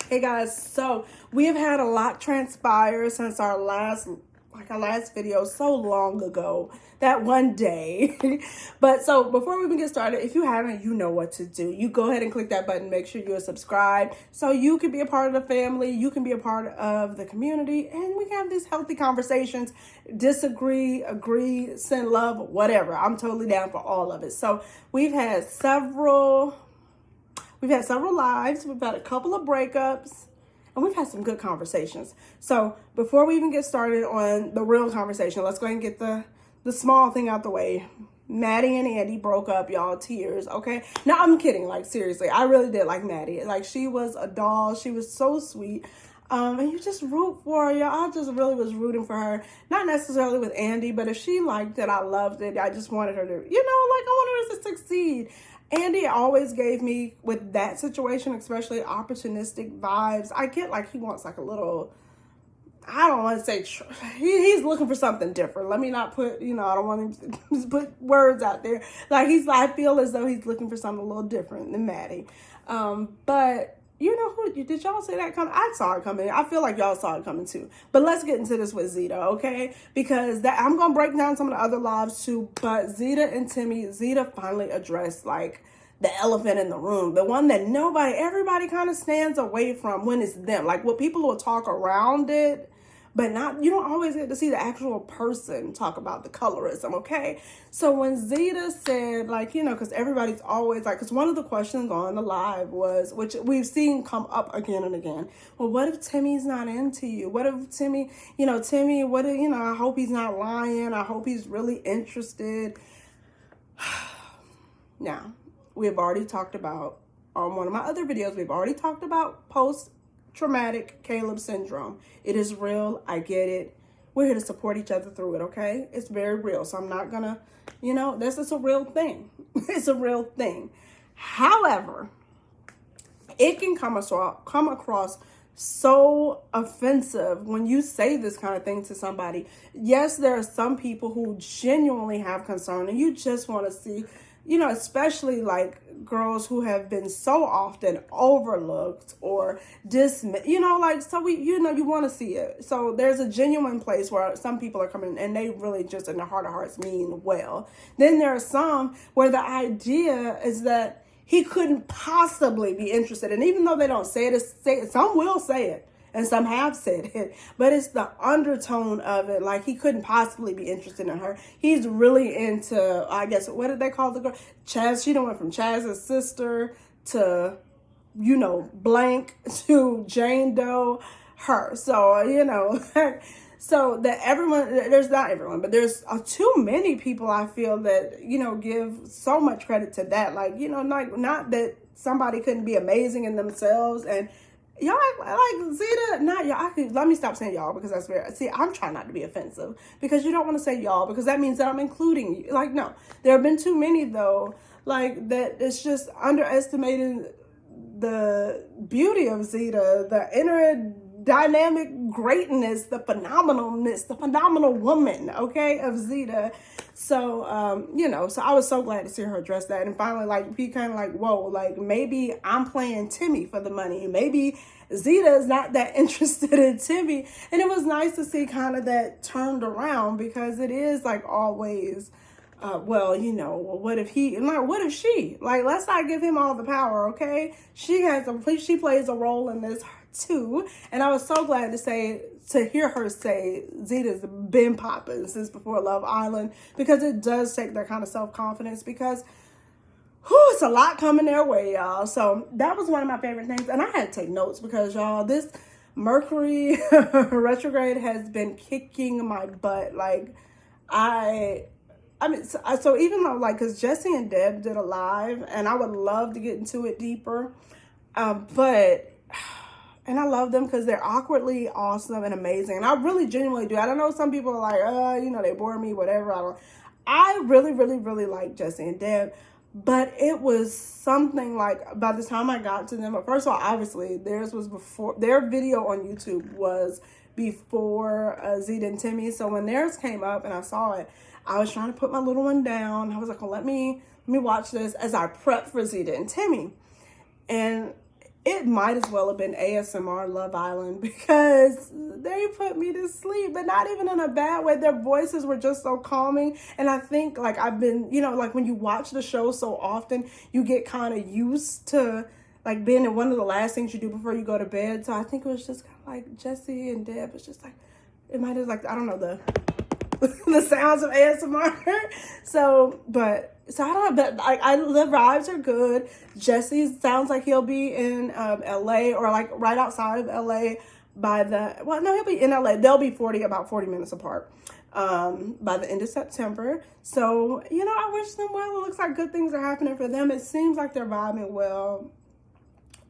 Hey guys, so we have had a lot transpire since our last video so long ago, that one day. But so before we even get started, if you haven't, you know what to do. You go ahead and click that button, make sure you're subscribed so you can be a part of the family, you can be a part of the community, and we can have these healthy conversations. Disagree, agree, send love, whatever. I'm totally down for all of it. So we've had several lives, we've had a couple of breakups, and we've had some good conversations. So before we even get started on the real conversation, let's go ahead and get the small thing out the way. Maddie and Andy broke up, y'all. Tears, okay? No, I'm kidding. Like, seriously, I really did like Maddie. Like, she was a doll. She was so sweet. And you just root for her, y'all. I just really was rooting for her. Not necessarily with Andy, but if she liked it, I loved it. I just wanted her to, I wanted her to succeed. Andy always gave me, with that situation, especially opportunistic vibes. I get like he wants like a little, I don't want to say, he's looking for something different. Let me not put, I don't want him to put words out there. Like I feel as though he's looking for something a little different than Maddie. But you know who, did y'all see that coming? I saw it coming. I feel like y'all saw it coming too. But let's get into this with Zeta, okay? Because I'm going to break down some of the other lives too. But Zeta and Timmy, Zeta finally addressed like the elephant in the room. The one that everybody kind of stands away from when it's them. Like what people will talk around it, but you don't always get to see the actual person talk about the colorism, okay? So when Zeta said, because everybody's always like, because one of the questions on the live was, which we've seen come up again and again, well, what if Timmy's not into you? What if Timmy, I hope he's not lying. I hope he's really interested. Now, we have already talked about, on one of my other videos, we've already talked about post-traumatic Caleb syndrome. It is real. I get it. We're here to support each other through it, okay? It's very real. So I'm not gonna, this is a real thing. It's a real thing. However, it can come across so offensive when you say this kind of thing to somebody. Yes, there are some people who genuinely have concern and you just want to see, especially like girls who have been so often overlooked or dismissed, you want to see it. So there's a genuine place where some people are coming and they really just in their heart of hearts mean well. Then there are some where the idea is that he couldn't possibly be interested. And even though they don't say it, some will say it. And some have said it, but it's the undertone of it. Like he couldn't possibly be interested in her. He's really into, I guess, what did they call the girl? Chaz. She done went from Chaz's sister to, blank to Jane Doe, her. So, so that there's not everyone, but there's too many people I feel that, give so much credit to that. Like, not that somebody couldn't be amazing in themselves and, y'all like Zeta, not y'all. Let me stop saying y'all because that's I'm trying not to be offensive because you don't want to say y'all because that means that I'm including you. Like, no, there have been too many though, like that it's just underestimating the beauty of Zeta, the inner dynamic greatness, the phenomenalness, the phenomenal woman, okay, of Zeta. So, so I was so glad to see her address that and finally like be kind of like, whoa, like maybe I'm playing Timmy for the money. Maybe Zeta is not that interested in Timmy. And it was nice to see kind of that turned around because it is like always, what if she, like, let's not give him all the power. Okay. She plays a role in this too. And I was so glad to hear her say Zeta's been popping since before Love Island because it does take that kind of self-confidence because it's a lot coming their way, y'all. So that was one of my favorite things. And I had to take notes because, y'all, this Mercury retrograde has been kicking my butt. Like, so even though, like, because Jesse and Deb did a live, and I would love to get into it deeper, and I love them because they're awkwardly awesome and amazing. And I really genuinely do. I don't know, some people are like, they bore me, whatever. I really, really, really like Jesse and Deb. But it was something like, by the time I got to them, first of all, obviously, theirs was before, their video on YouTube was before Zeta and Timmy. So when theirs came up and I saw it, I was trying to put my little one down. I was like, well, let me watch this as I prep for Zeta and Timmy. And it might as well have been ASMR Love Island because they put me to sleep, but not even in a bad way. Their voices were just so calming. And I think like I've been, you know, like when you watch the show so often, you get kind of used to like being in one of the last things you do before you go to bed. So I think it was just kind of like Jesse and Deb. It's just like, it might have like, I don't know, the sounds of ASMR. So I don't know, but the vibes are good. Jesse sounds like he'll be in LA or like right outside of LA he'll be in LA. They'll be about 40 minutes apart by the end of September. So, you know, I wish them well. It looks like good things are happening for them. It seems like they're vibing well.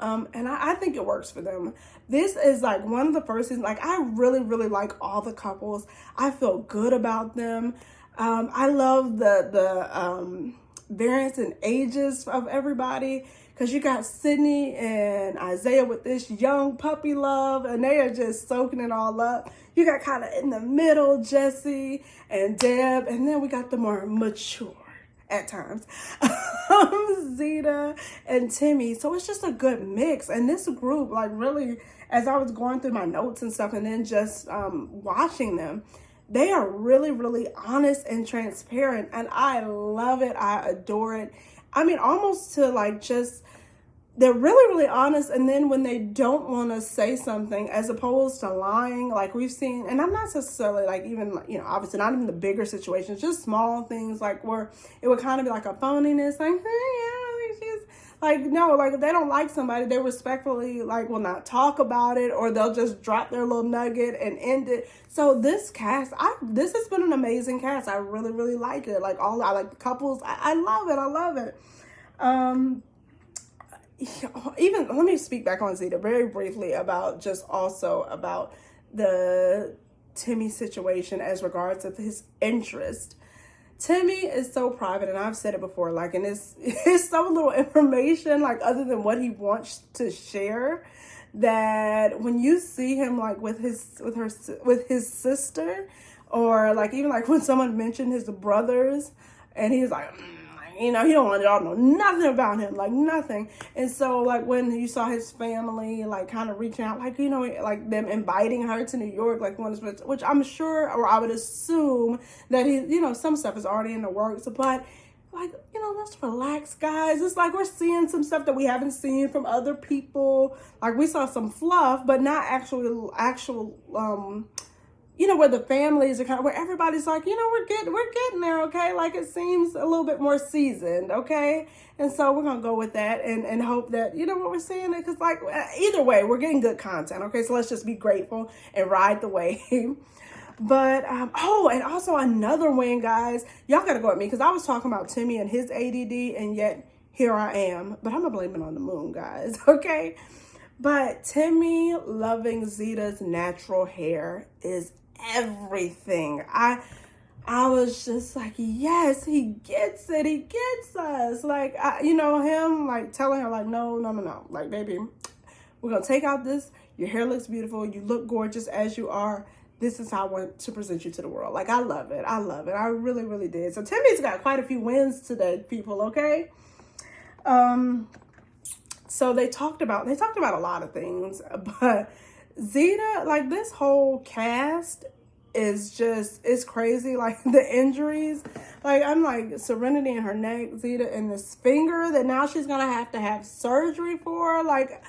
And I think it works for them. This is like one of the first seasons. Like I really, really like all the couples. I feel good about them. I love the variance in ages of everybody, because you got Sydney and Isaiah with this young puppy love, and they are just soaking it all up. You got kind of in the middle Jesse and Deb, and then we got the more mature at times Zeta and Timmy. So it's just a good mix. And this group, like really, as I was going through my notes and stuff and then just watching them, they are really, really honest and transparent. And I love it. I adore it. I mean, almost to like just, they're really, really honest. And then when they don't want to say something, as opposed to lying, like we've seen, and I'm not necessarily like even, you know, obviously not even the bigger situations, just small things like where it would kind of be like a phoniness, like, hey, yeah, she's like, no, like if they don't like somebody, they respectfully like will not talk about it, or they'll just drop their little nugget and end it. So this cast, this has been an amazing cast. I really, really like it. Like I like the couples. I love it. I love it. Even let me speak back on Zeta very briefly about the Timmy situation as regards to his interest. Timmy is so private, and I've said it before, like, and it's so little information, like, other than what he wants to share, that when you see him, like, with his sister, or, like, even, like, when someone mentioned his brothers, and he's like, you know, he don't want y'all to know nothing about him, like nothing. And so, like, when you saw his family, like, kind of reaching out, like, you know, like them inviting her to New York, like, which I'm sure, or I would assume that he, you know, some stuff is already in the works. But, like, you know, let's relax, guys. It's like we're seeing some stuff that we haven't seen from other people. Like, we saw some fluff, but not actual, you know, where the families are kind of, where everybody's like, you know, we're getting there, okay? Like, it seems a little bit more seasoned, okay? And so we're going to go with that and hope that, you know, what we're seeing, because, like, either way, we're getting good content, okay? So let's just be grateful and ride the wave. But, oh, and also another win, guys. Y'all got to go at me, because I was talking about Timmy and his ADD, and yet here I am. But I'm going to blame it on the moon, guys, okay? But Timmy loving Zeta's natural hair is everything. I was just like, yes, he gets it. He gets us. Like, you know, him like telling her like, no. Like, baby, we're going to take out this. Your hair looks beautiful. You look gorgeous as you are. This is how I want to present you to the world. Like, I love it. I love it. I really, really did. So Timmy's got quite a few wins today, people. Okay. So they talked about a lot of things, but Zeta, like, this whole cast it's crazy. Like, the injuries, like, I'm like, Serenity in her neck, Zeta in this finger that now she's gonna have to have surgery for. Like,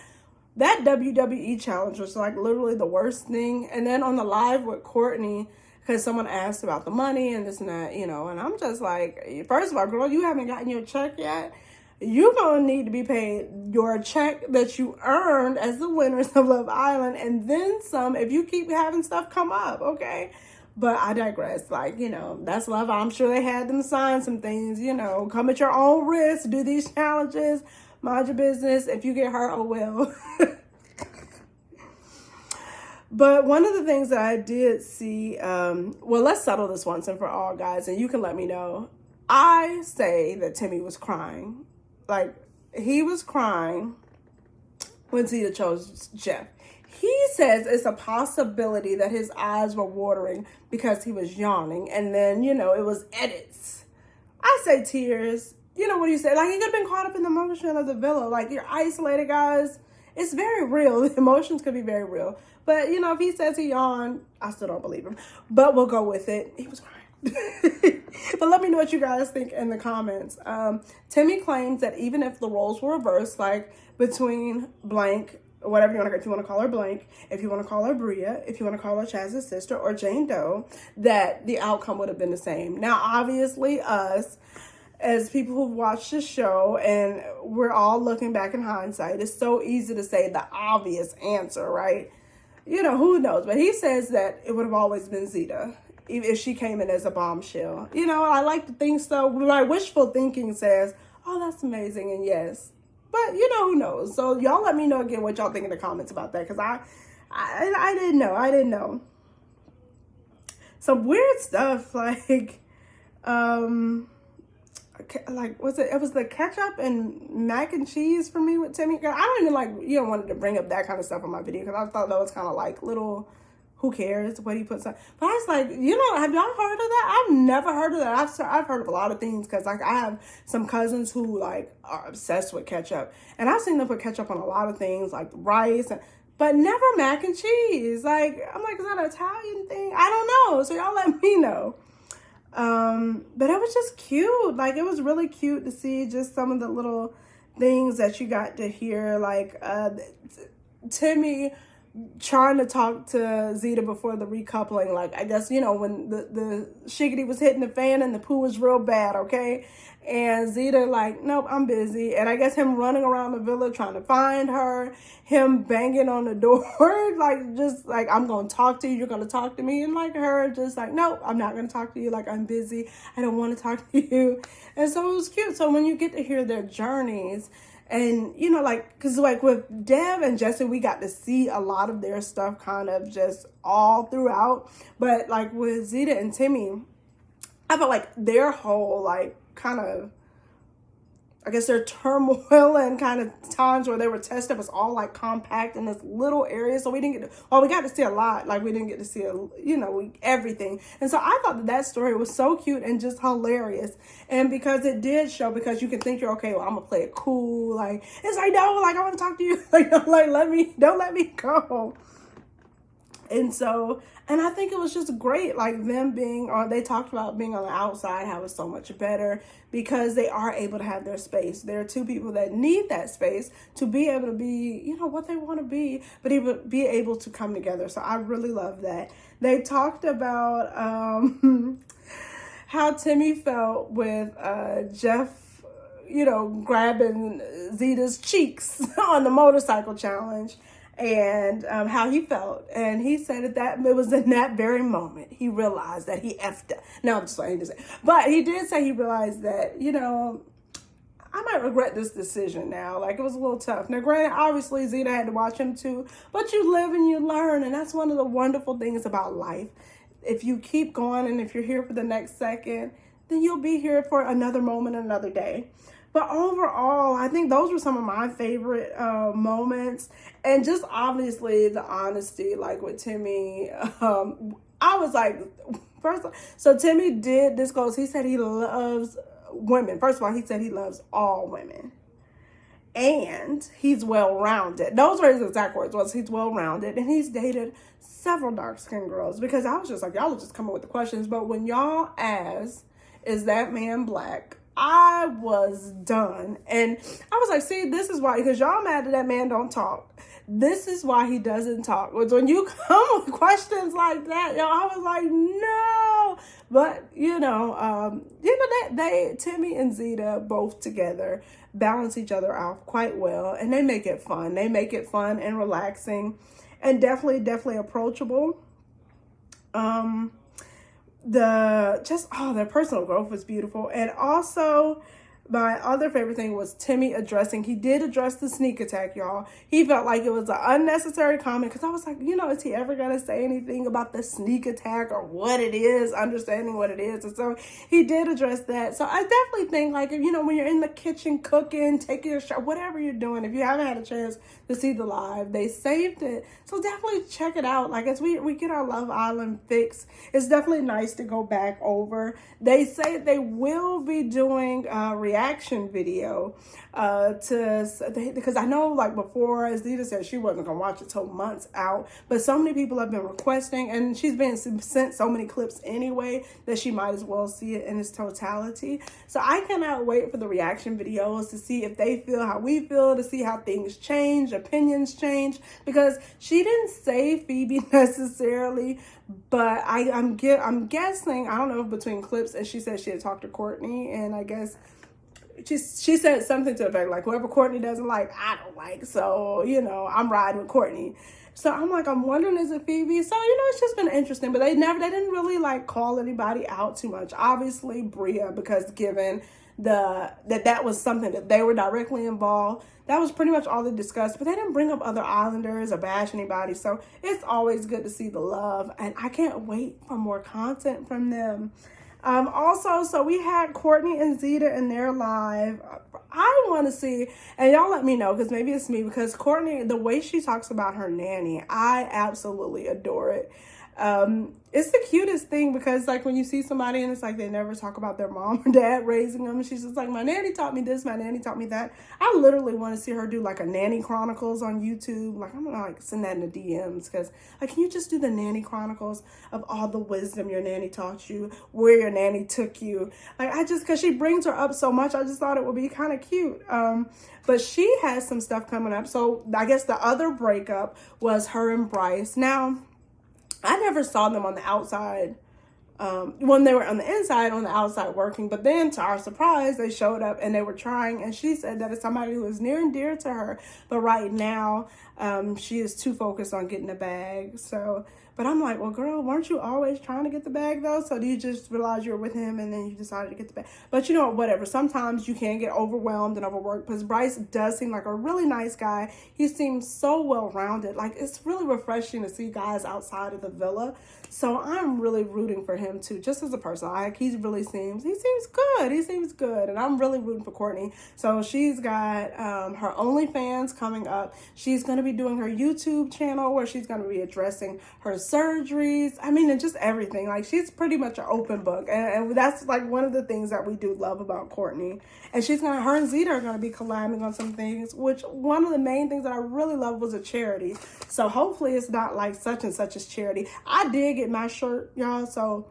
that WWE challenge was like literally the worst thing. And then on the live with Courtney, because someone asked about the money and this and that, you know, and I'm just like, first of all, girl, you haven't gotten your check yet. You're going to need to be paid your check that you earned as the winners of Love Island, and then some if you keep having stuff come up, okay? But I digress. Like, you know, that's Love. I'm sure they had them sign some things, you know, come at your own risk, do these challenges, mind your business. If you get hurt, oh well. But one of the things that I did see, well, let's settle this once and for all, guys, and you can let me know. I say that Timmy was crying. Like, he was crying when Zeta chose Jeff. He says it's a possibility that his eyes were watering because he was yawning. And then, you know, it was edits. I say tears. You know what you say? Like, he could have been caught up in the motion of the villa. Like, you're isolated, guys. it's very real. The emotions could be very real. But, you know, if he says he yawned, I still don't believe him. But we'll go with it. He was crying. But let me know what you guys think in the comments. Timmy claims that even if the roles were reversed, like between blank, whatever you want to, if you want to call her Blank, if you want to call her Bria, if you want to call her Chaz's sister, or Jane Doe, that the outcome would have been the same. Now, obviously, us, as people who've watched the show, and we're all looking back in hindsight, it's so easy to say the obvious answer, right? You know, who knows? But he says that it would have always been Zeta if she came in as a bombshell. You know, I like to think so. My wishful thinking says, oh, that's amazing, and yes. But, you know, who knows? So, y'all let me know again what y'all think in the comments about that. Because I didn't know. I didn't know. Some weird stuff. Like, was it was the ketchup and mac and cheese for me with Timmy. I don't even like, you know, wanted to bring up that kind of stuff in my video. Because I thought that was kind of like little... Who cares what he puts on? But I was like, you know, have y'all heard of that? I've never heard of that. I've heard of a lot of things because, like, I have some cousins who, like, are obsessed with ketchup. And I've seen them put ketchup on a lot of things, like rice, but never mac and cheese. Like, I'm like, is that an Italian thing? I don't know. So y'all let me know. But it was just cute. Like, it was really cute to see just some of the little things that you got to hear. Like, Timmy... trying to talk to Zeta before the recoupling, like, I guess, you know, when the shiggity was hitting the fan and the poo was real bad, okay? And Zeta like, nope, I'm busy. And I guess him running around the villa trying to find her, him banging on the door, like, just like, I'm going to talk to you, you're going to talk to me. And like her, just like, nope, I'm not going to talk to you. Like, I'm busy. I don't want to talk to you. And so it was cute. So when you get to hear their journeys, and, you know, like, because, like, with Dev and Jesse, we got to see a lot of their stuff kind of just all throughout. But, like, with Zeta and Timmy, I felt like their whole, like, kind of, I guess their turmoil and kind of times where they were tested was all, like, compact in this little area. So we didn't get to, well, we got to see a lot. Like, we didn't get to see, you know, everything. And so I thought that story was so cute and just hilarious. And because it did show, because you can think you're, okay, well, I'm going to play it cool. Like, it's like, no, like, I want to talk to you. Like, don't let me go. And so, and I think it was just great, like them being on, they talked about being on the outside, how it's so much better because they are able to have their space. There are two people that need that space to be able to be, you know, what they want to be, but even be able to come together. So I really love that. They talked about how Timmy felt with Jeff, you know, grabbing Zeta's cheeks on the motorcycle challenge. And how he felt. And he said that it was in that very moment he realized that he effed up. No, I'm just saying to say. But he did say he realized that, you know, I might regret this decision now. Like, it was a little tough. Now, granted, obviously, Zeta had to watch him too. But you live and you learn. And that's one of the wonderful things about life. If you keep going and if you're here for the next second, then you'll be here for another moment, another day. But overall, I think those were some of my favorite moments. And just obviously the honesty, like with Timmy. I was like, so Timmy did disclose, he said he loves women. First of all, he said he loves all women. And he's well-rounded. Those were his exact words, was he's well-rounded. And he's dated several dark-skinned girls. Because I was just like, y'all are just coming with the questions. But when y'all asked, is that man black? I was done. And I was like, see, this is why, because y'all mad that man don't talk. This is why he doesn't talk. When you come with questions like that, y'all, I was like, no. But, you know, they Timmy and Zeta both together balance each other out quite well. And they make it fun. They make it fun and relaxing and definitely approachable. Their personal growth was beautiful. And also, my other favorite thing was Timmy he did address the sneak attack, y'all. He felt like it was an unnecessary comment because I was like, you know, is he ever going to say anything about the sneak attack or what it is, understanding what it is? And so he did address that. So I definitely think, like, you know, when you're in the kitchen cooking, taking a shower, whatever you're doing, if you haven't had a chance to see the live, they saved it. So definitely check it out. Like, as we get our Love Island fix, it's definitely nice to go back over. They say they will be doing reality reaction video because I know like before, as Zeta said, she wasn't gonna watch it till months out, but so many people have been requesting, and she's been sent so many clips anyway that she might as well see it in its totality. So I cannot wait for the reaction videos to see if they feel how we feel, to see how things change, opinions change, because she didn't say Phoebe necessarily, but I'm guessing, I don't know, between clips, and she said she had talked to Courtney, and I guess she said something to the effect like, whoever Courtney doesn't like, I don't like, so, you know, I'm riding with Courtney. So I'm like, I'm wondering, is it Phoebe? So, you know, it's just been interesting, but they didn't really like call anybody out too much. Obviously Bria, because given that was something that they were directly involved, that was pretty much all they discussed, but they didn't bring up other Islanders or bash anybody. So it's always good to see the love, and I can't wait for more content from them. Also, so we had Courtney and Zeta in their live. I want to see, and y'all let me know, because maybe it's me, because Courtney, the way she talks about her nanny, I absolutely adore it. It's the cutest thing, because like when you see somebody and it's like they never talk about their mom or dad raising them, and she's just like, my nanny taught me this, my nanny taught me that. I literally want to see her do like a nanny chronicles on YouTube. Like, I'm gonna like send that in the DMs, because like, can you just do the nanny chronicles of all the wisdom your nanny taught you, where your nanny took you? Like, because she brings her up so much, I just thought it would be kind of cute. But she has some stuff coming up. So I guess the other breakup was her and Bryce. Now, I never saw them on the outside when they were on the inside, on the outside working. But then, to our surprise, they showed up and they were trying. And she said that it's somebody who is near and dear to her. But right now, she is too focused on getting a bag. So, but I'm like, well, girl, weren't you always trying to get the bag, though? So do you just realize you're with him and then you decided to get the bag? But you know, whatever. Sometimes you can get overwhelmed and overworked, because Bryce does seem like a really nice guy. He seems so well-rounded. Like, it's really refreshing to see guys outside of the villa. So I'm really rooting for him too, just as a person. Like, he seems good. He seems good. And I'm really rooting for Courtney. So she's got her OnlyFans coming up. She's going to be doing her YouTube channel where she's going to be addressing her surgeries. I mean, and just everything. Like, she's pretty much an open book. And that's like one of the things that we do love about Courtney. And her and Zeta are going to be collabing on some things, which one of the main things that I really love was a charity. So hopefully it's not like such and such as charity. I did get my shirt, y'all. So,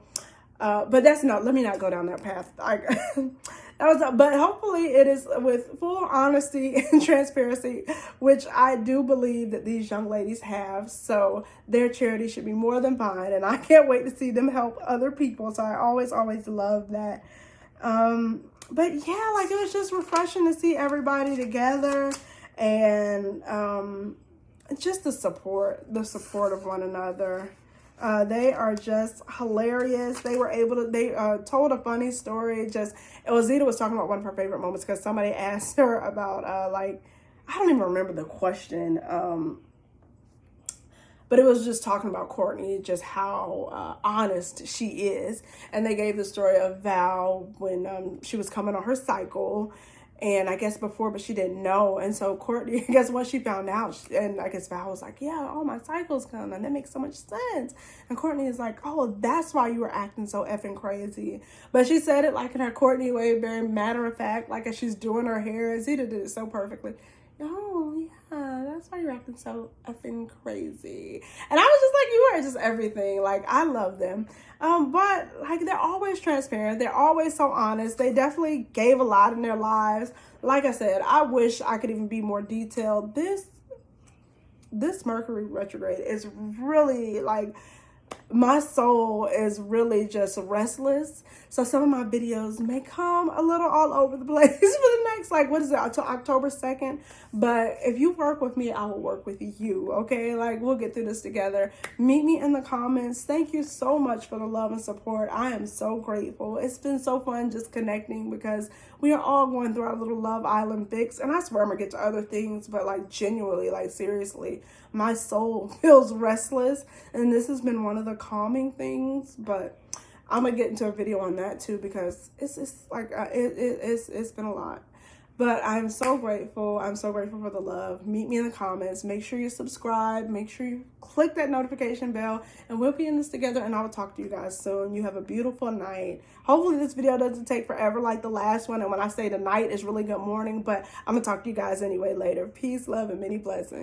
but let me not go down that path. But hopefully it is with full honesty and transparency, which I do believe that these young ladies have. So their charity should be more than fine. And I can't wait to see them help other people. So I always love that. But yeah, like, it was just refreshing to see everybody together, and just the support of one another. They are just hilarious. They told a funny story. Zeta was talking about one of her favorite moments, because somebody asked her about I don't even remember the question. But it was just talking about Courtney, just how honest she is. And they gave the story of Val when she was coming on her cycle. And I guess before, but she didn't know. And so Courtney, I guess once she found out, and I guess Val was like, yeah, oh, my cycle's coming. That makes so much sense. And Courtney is like, oh, that's why you were acting so effing crazy. But she said it like in her Courtney way, very matter of fact, like as she's doing her hair. Zeta did it so perfectly. Oh, yeah, that's why you're acting so effing crazy. And I was just like, you are just everything. Like, I love them. But, like, they're always transparent. They're always so honest. They definitely gave a lot in their lives. Like I said, I wish I could even be more detailed. This Mercury retrograde is really, like, my soul is really just restless. So some of my videos may come a little all over the place for the next, like, what is it, until October 2nd? But if you work with me, I will work with you, okay? Like, we'll get through this together. Meet me in the comments. Thank you so much for the love and support. I am so grateful. It's been so fun just connecting, because we are all going through our little Love Island fix. And I swear I'm going to get to other things, but, like, genuinely, like, seriously, my soul feels restless. And this has been one of the calming things, but I'm gonna get into a video on that too, because it's been a lot. But I'm so grateful. I'm so grateful for the love. Meet me in the comments. Make sure you subscribe. Make sure you click that notification bell. And we'll be in this together. And I will talk to you guys soon. You have a beautiful night. Hopefully this video doesn't take forever like the last one. And when I say the night, it's really good morning. But I'm going to talk to you guys anyway later. Peace, love, and many blessings.